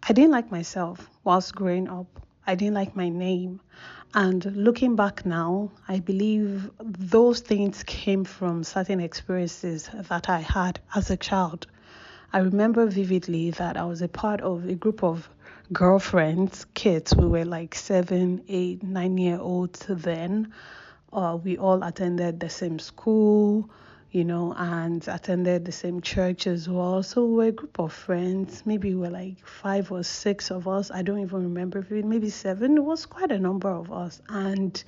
I didn't like myself whilst growing up. I didn't like my name. And looking back now, I believe those things came from certain experiences that I had as a child. I remember vividly that I was a part of a group of girlfriends, kids. We were like 7, 8, 9 year olds then. We all attended the same school, and attended the same church as well. So we were a group of friends. Maybe we were like 5 or 6 of us. I don't even remember if it maybe 7. It was quite a number of us. And,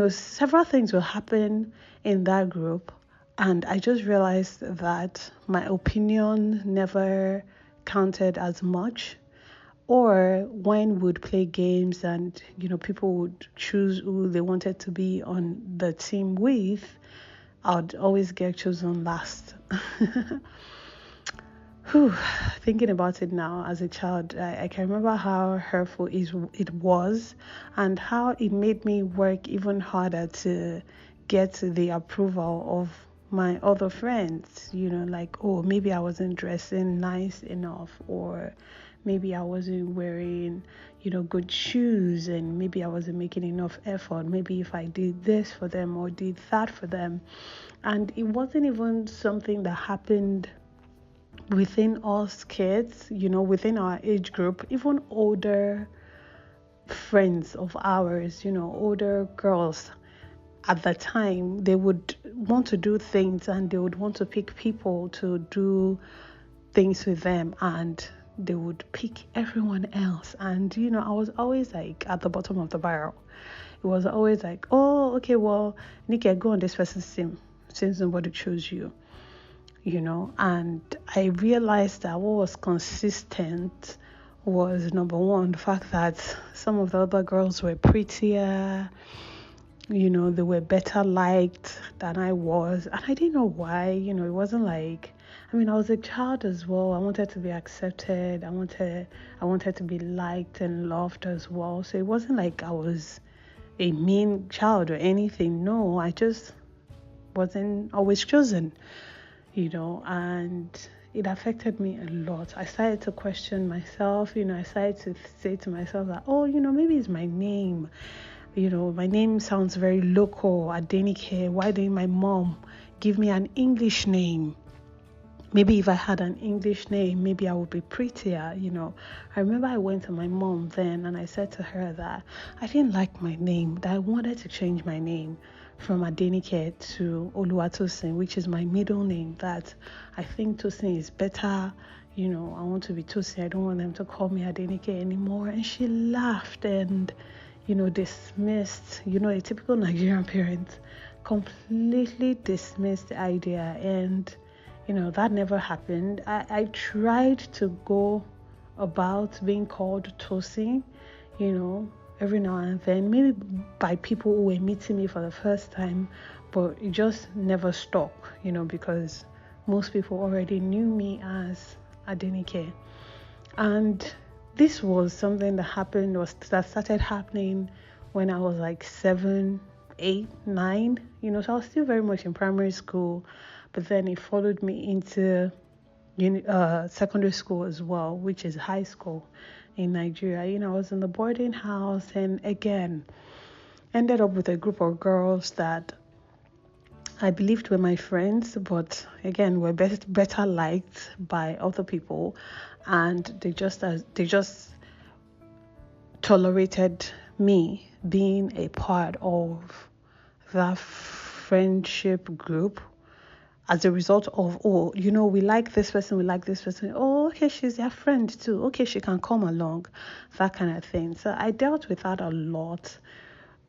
several things will happen in that group. And I just realized that my opinion never counted as much. Or when we'd play games and, people would choose who they wanted to be on the team with, I'd always get chosen last. Whew, thinking about it now as a child, I can remember how hurtful it was and how it made me work even harder to get the approval of my other friends, like, oh, maybe I wasn't dressing nice enough, or maybe I wasn't wearing, good shoes, and maybe I wasn't making enough effort. Maybe if I did this for them or did that for them. And it wasn't even something that happened within us kids, within our age group, even older friends of ours, older girls at the time, they would want to do things and they would want to pick people to do things with them, and they would pick everyone else. And I was always like at the bottom of the barrel. It was always like, oh, okay, well, Nikki, go on this person's team since nobody chose you. And I realized that what was consistent was, number one, the fact that some of the other girls were prettier, they were better liked than I was. And I didn't know why. It wasn't like, I was a child as well. I wanted to be accepted. I wanted to be liked and loved as well. So it wasn't like I was a mean child or anything. No, I just wasn't always chosen, and it affected me a lot. I started to question myself. I started to say to myself that, oh, maybe it's my name. My name sounds very local, Adenike. Why didn't my mom give me an English name? Maybe if I had an English name, maybe I would be prettier, I remember I went to my mom then and I said to her that I didn't like my name, that I wanted to change my name from Adenike to Oluwatosin, which is my middle name, that I think Tosin is better. I want to be Tosin. I don't want them to call me Adenike anymore. And she laughed and, dismissed, a typical Nigerian parent, completely dismissed the idea. And that never happened. I tried to go about being called Tosin, every now and then, maybe by people who were meeting me for the first time, but it just never stuck, because most people already knew me as Adenike. And this was something that started happening when I was like 7, 8, 9, so I was still very much in primary school. But then it followed me into secondary school as well, which is high school in Nigeria. I was in the boarding house, and again, ended up with a group of girls that I believed were my friends, but again, were better liked by other people, and they just tolerated me being a part of that friendship group. As a result of, we like this person, Oh, okay, she's their friend too. Okay, she can come along, that kind of thing. So I dealt with that a lot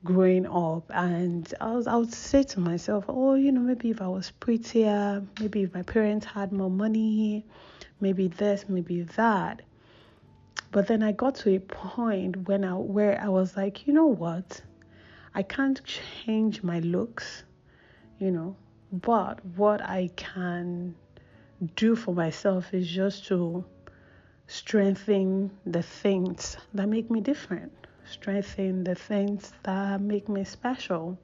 growing up, and I would say to myself, oh, maybe if I was prettier, maybe if my parents had more money, maybe this, maybe that. But then I got to a point where I was like, you know what? I can't change my looks, but what I can do for myself is just to strengthen the things that make me different, strengthen the things that make me special,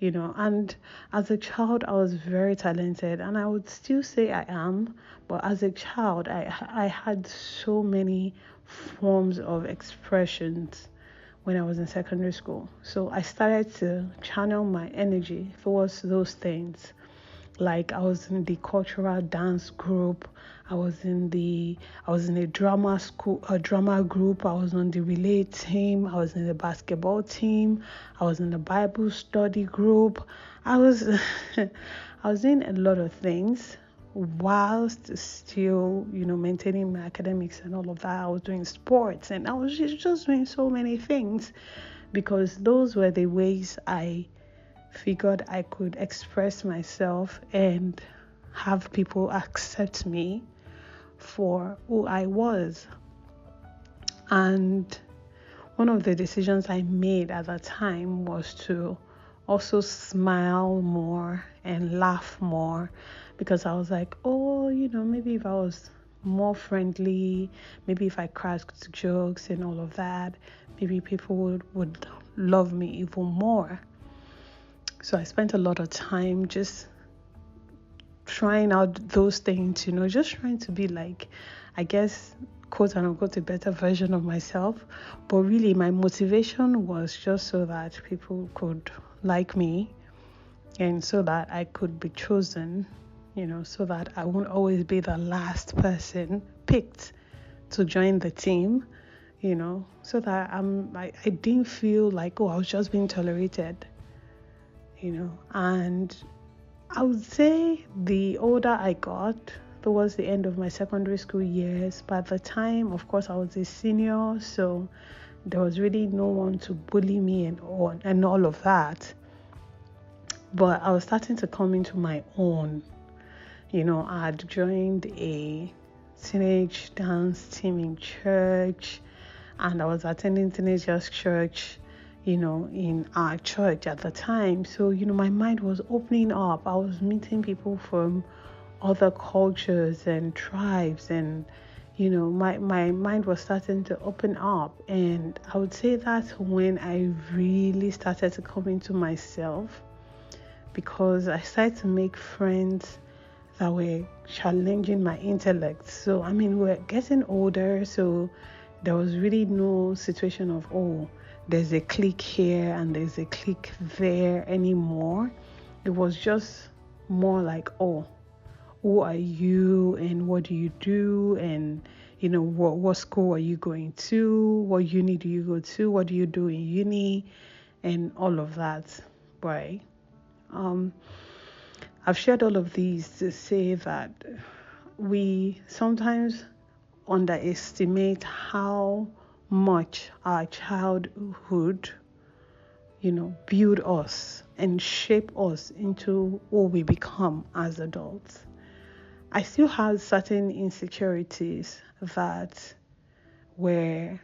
And as a child, I was very talented, and I would still say I am. But as a child, I had so many forms of expressions when I was in secondary school. So I started to channel my energy towards those things. Like I was in the cultural dance group, I was in a drama group, I was on the relay team, I was in the basketball team, I was in the Bible study group. I was I was doing a lot of things whilst still, maintaining my academics and all of that. I was doing sports, and I was just doing so many things because those were the ways I figured I could express myself and have people accept me for who I was. And one of the decisions I made at that time was to also smile more and laugh more, because I was like, maybe if I was more friendly, maybe if I cracked jokes and all of that, maybe people would love me even more. So I spent a lot of time just trying out those things, just trying to be like, I guess, quote unquote, a better version of myself. But really, my motivation was just so that people could like me and so that I could be chosen, so that I won't always be the last person picked to join the team, so that I didn't feel like, I was just being tolerated. And I would say the older I got, towards the end of my secondary school years, by the time, of course, I was a senior, so there was really no one to bully me and all of that. But I was starting to come into my own. I had joined a teenage dance team in church, and I was attending teenagers church, in our church at the time. So, my mind was opening up. I was meeting people from other cultures and tribes, and, my mind was starting to open up. And I would say that's when I really started to come into myself, because I started to make friends that were challenging my intellect. So, we're getting older, so there was really no situation of, there's a clique here and there's a clique there anymore. It was just more like, who are you and what do you do, and what school are you going to, what uni do you go to, what do you do in uni, and all of that, right? I've shared all of these to say that we sometimes underestimate how much our childhood, build us and shape us into who we become as adults. I still have certain insecurities that were,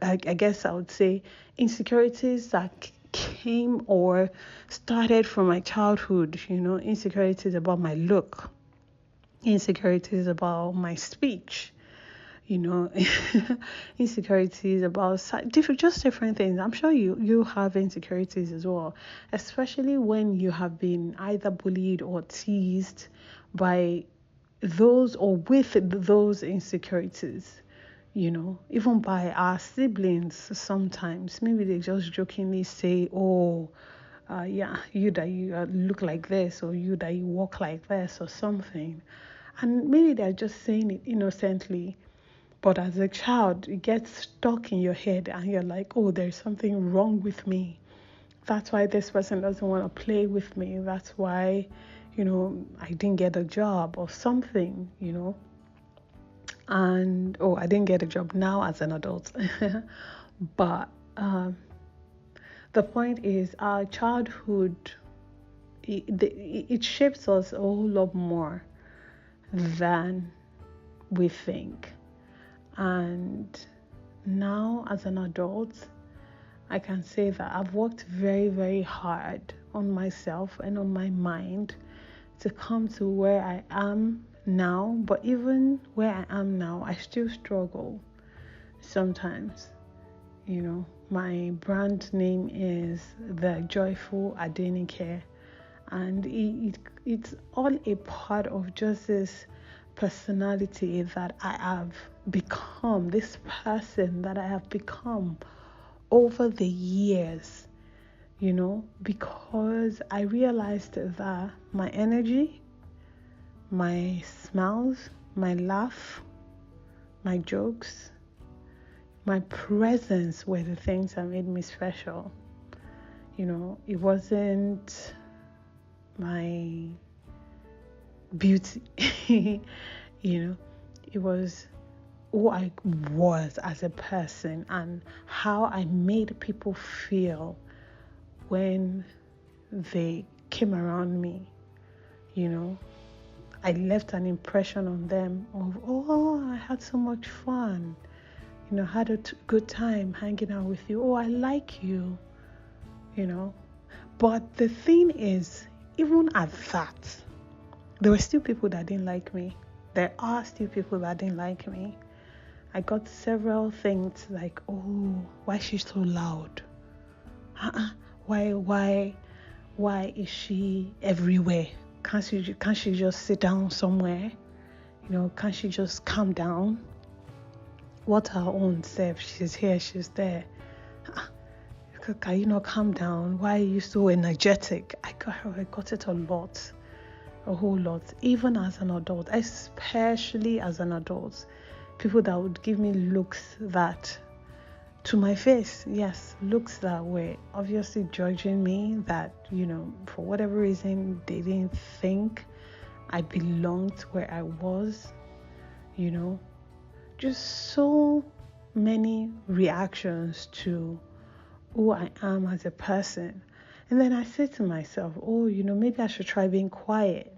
I guess I would say, insecurities that came or started from my childhood, insecurities about my look, insecurities about my speech, insecurities about different things. I'm sure you have insecurities as well, especially when you have been either bullied or teased by those or with those insecurities, even by our siblings. Sometimes maybe they just jokingly say, you that you look like this, or you that you walk like this, or something. And maybe they're just saying it innocently, but as a child, it gets stuck in your head and you're like, there's something wrong with me. That's why this person doesn't want to play with me. That's why, I didn't get a job or something, And, I didn't get a job now as an adult. But the point is, our childhood, it shapes us a whole lot more than we think. And now as an adult, I can say that I've worked very, very hard on myself and on my mind to come to where I am now. But even where I am now, I still struggle sometimes, My brand name is TheJoyfulAdenike, and it's all a part of just this personality that I have become, this person that I have become over the years, because I realized that my energy, my smiles, my laugh, my jokes, my presence were the things that made me special. It wasn't my beauty, it was who I was as a person and how I made people feel when they came around me. I left an impression on them of, oh, I had so much fun, had a good time hanging out with you. Oh, I like you, But the thing is, even at that, there were still people that didn't like me. There are still people that didn't like me. I got several things like, oh, why is she so loud? Why is she everywhere? Can't she just sit down somewhere? Can't she just calm down? What her own self? She's here, she's there. Can you not calm down? Why are you so energetic? I got it a whole lot. Even as an adult, especially as an adult, people that would give me looks that, to my face, yes, looks that were obviously judging me, that, for whatever reason, they didn't think I belonged where I was, just so many reactions to who I am as a person. And then I said to myself, oh, maybe I should try being quiet.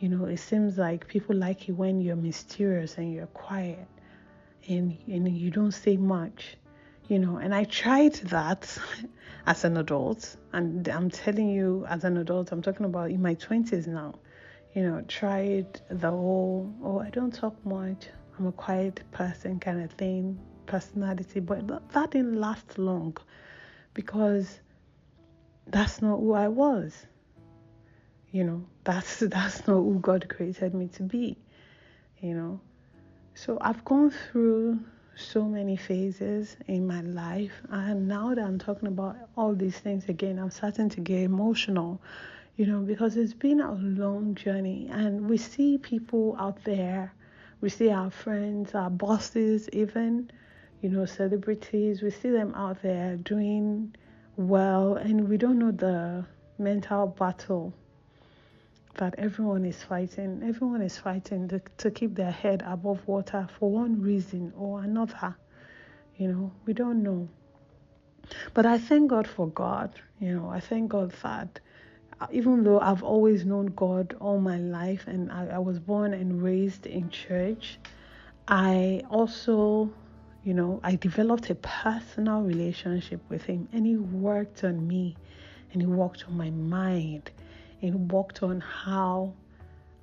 It seems like people like you when you're mysterious and you're quiet and you don't say much, and I tried that as an adult. And I'm telling you, as an adult, I'm talking about in my 20s now, tried the whole, oh, I don't talk much, I'm a quiet person kind of thing, personality. But that didn't last long, because that's not who I was. That's not who God created me to be. So I've gone through so many phases in my life, and now that I'm talking about all these things again, I'm starting to get emotional, because it's been a long journey. And we see people out there, we see our friends, our bosses, even celebrities, we see them out there doing well, and we don't know the mental battle that everyone is fighting. Everyone is fighting to keep their head above water for one reason or another. We don't know. But I thank God for God. I thank God that even though I've always known God all my life, and I was born and raised in church, I also, I developed a personal relationship with Him, and He worked on me, and He worked on my mind, and worked on how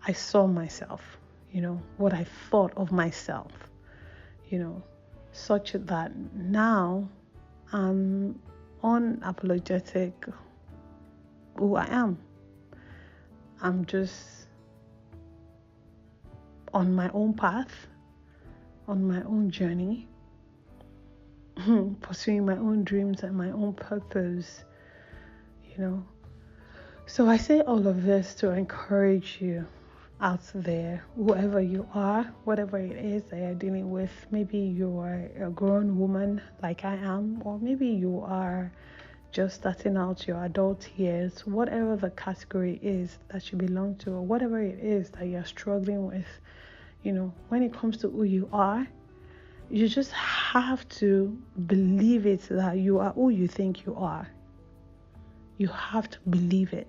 I saw myself, what I thought of myself, such that now I'm unapologetic who I am. I'm just on my own path, on my own journey, pursuing my own dreams and my own purpose, So I say all of this to encourage you out there, whoever you are, whatever it is that you're dealing with. Maybe you are a grown woman like I am, or maybe you are just starting out your adult years, whatever the category is that you belong to, or whatever it is that you're struggling with. When it comes to who you are, you just have to believe it, that you are who you think you are. You have to believe it.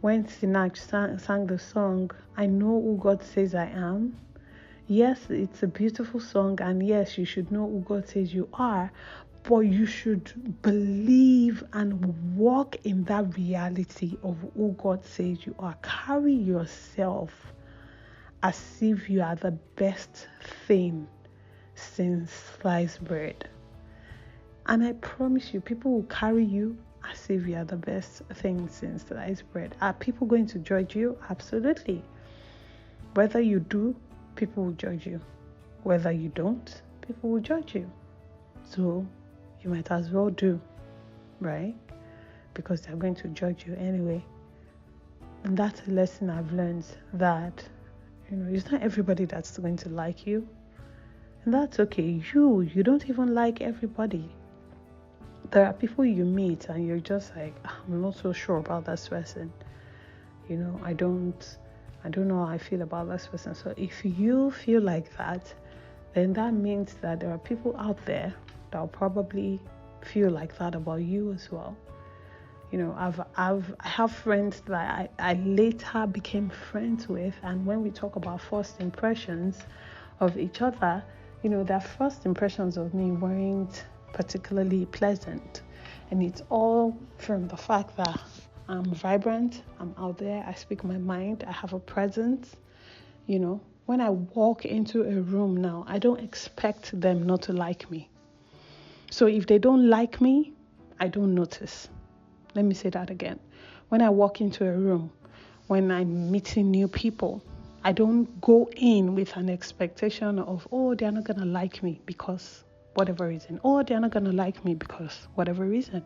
When Sinach sang the song, I know who God says I am. Yes, it's a beautiful song, and yes, you should know who God says you are, but you should believe and walk in that reality of who God says you are. Carry yourself as if you are the best thing since sliced bread. And I promise you, people will carry you as if you are the best thing since sliced bread. Are people going to judge you? Absolutely. Whether you do, people will judge you. Whether you don't, people will judge you. So you might as well do, right? Because they're going to judge you anyway. And that's a lesson I've learned, that it's not everybody that's going to like you. And that's okay. You don't even like everybody. There are people you meet and you're just like, I'm not so sure about this person. I don't know how I feel about this person. So if you feel like that, then that means that there are people out there that will probably feel like that about you as well. I have friends that I later became friends with, and when we talk about first impressions of each other, their first impressions of me weren't particularly pleasant, and it's all from the fact that I'm vibrant, I'm out there, I speak my mind, I have a presence. When I walk into a room now, I don't expect them not to like me. So if they don't like me, I don't notice. Let me say that again. When I walk into a room, when I'm meeting new people, I don't go in with an expectation of, they're not going to like me because whatever reason. They're not going to like me because whatever reason.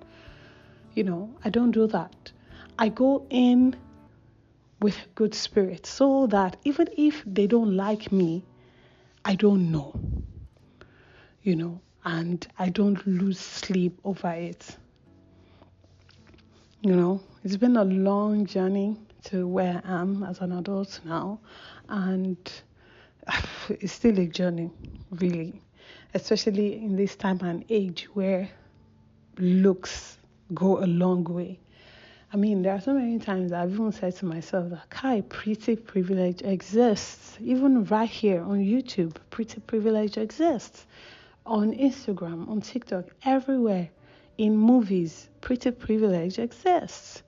I don't do that. I go in with good spirit so that even if they don't like me, I don't know. And I don't lose sleep over it. It's been a long journey to where I am as an adult now, and it's still a journey, really, especially in this time and age where looks go a long way. I mean, there are so many times I've even said to myself that pretty privilege exists. Even right here on YouTube, pretty privilege exists. On Instagram, on TikTok, everywhere. In movies, pretty privilege exists.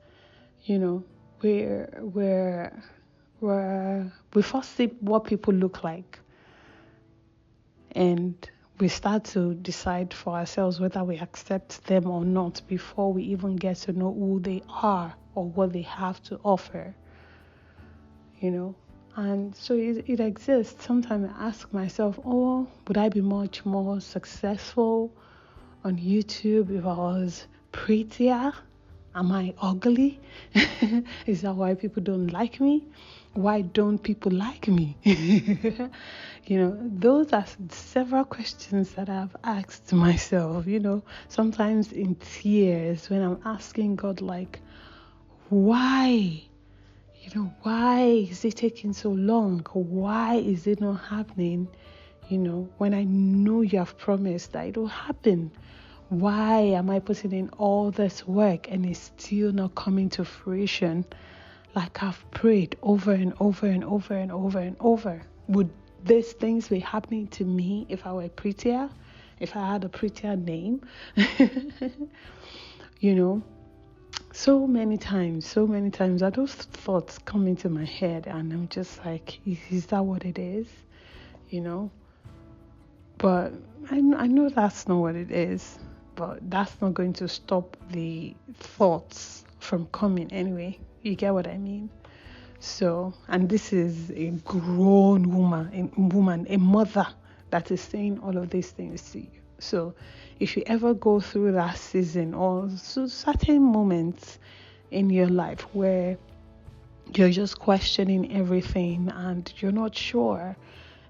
Where we first see what people look like, and we start to decide for ourselves whether we accept them or not before we even get to know who they are or what they have to offer. And so it exists. Sometimes I ask myself, would I be much more successful on YouTube if I was prettier? Am I ugly? Is that why people don't like me? Why don't people like me? Those are several questions that I've asked myself, sometimes in tears when I'm asking God, like, why? Why is it taking so long? Why is it not happening? When I know you have promised that it will happen. Why am I putting in all this work and it's still not coming to fruition? Like I've prayed over and over and over and over and over. Would these things be happening to me if I were prettier? If I had a prettier name? So many times are those thoughts come into my head, and I'm just like, is that what it is? But I know that's not what it is. But that's not going to stop the thoughts from coming anyway. You get what I mean? So, and this is a grown woman, a mother that is saying all of these things to you. So, if you ever go through that season or certain moments in your life where you're just questioning everything and you're not sure,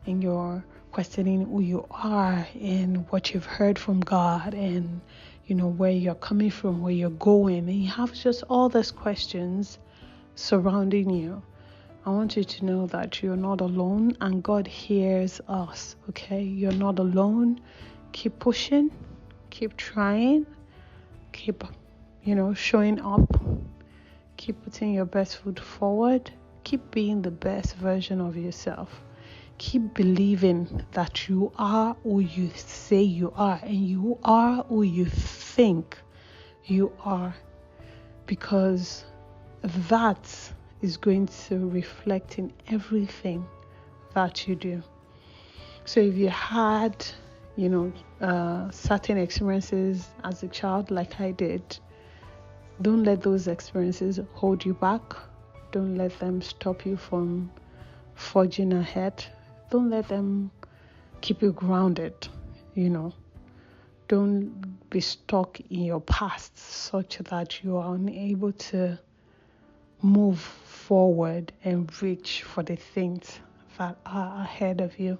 and you're questioning who you are and what you've heard from God, and where you're coming from, where you're going, and you have just all these questions surrounding you, I want you to know that you're not alone, and God hears us. Okay, you're not alone. Keep pushing, keep trying, keep showing up, keep putting your best foot forward, keep being the best version of yourself. Keep believing that you are who you say you are, and you are who you think you are, because that is going to reflect in everything that you do. So if you had certain experiences as a child, like I did, don't let those experiences hold you back. Don't let them stop you from forging ahead. Don't let them keep you grounded. Don't be stuck in your past such that you are unable to move forward and reach for the things that are ahead of you.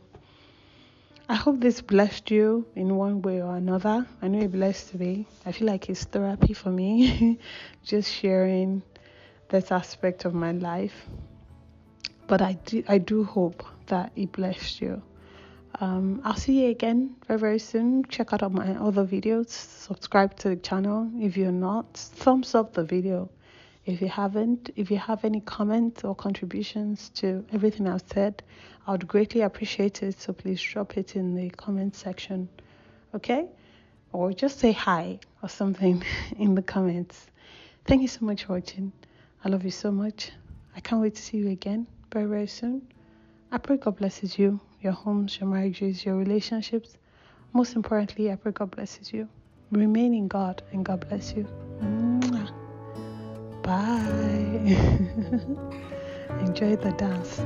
I hope this blessed you in one way or another. I know it blessed me. I feel like it's therapy for me, just sharing that aspect of my life. But I do hope that it blessed you. I'll see you again very, very soon. Check out my other videos. Subscribe to the channel if you're not. Thumbs up the video if you haven't. If you have any comments or contributions to everything I've said, I would greatly appreciate it. So please drop it in the comment section. Okay? Or just say hi or something in the comments. Thank you so much for watching. I love you so much. I can't wait to see you again very, very soon. I pray God blesses you, your homes, your marriages, your relationships. Most importantly, I pray God blesses you. Remain in God and God bless you. Mwah. Bye. Enjoy the dance.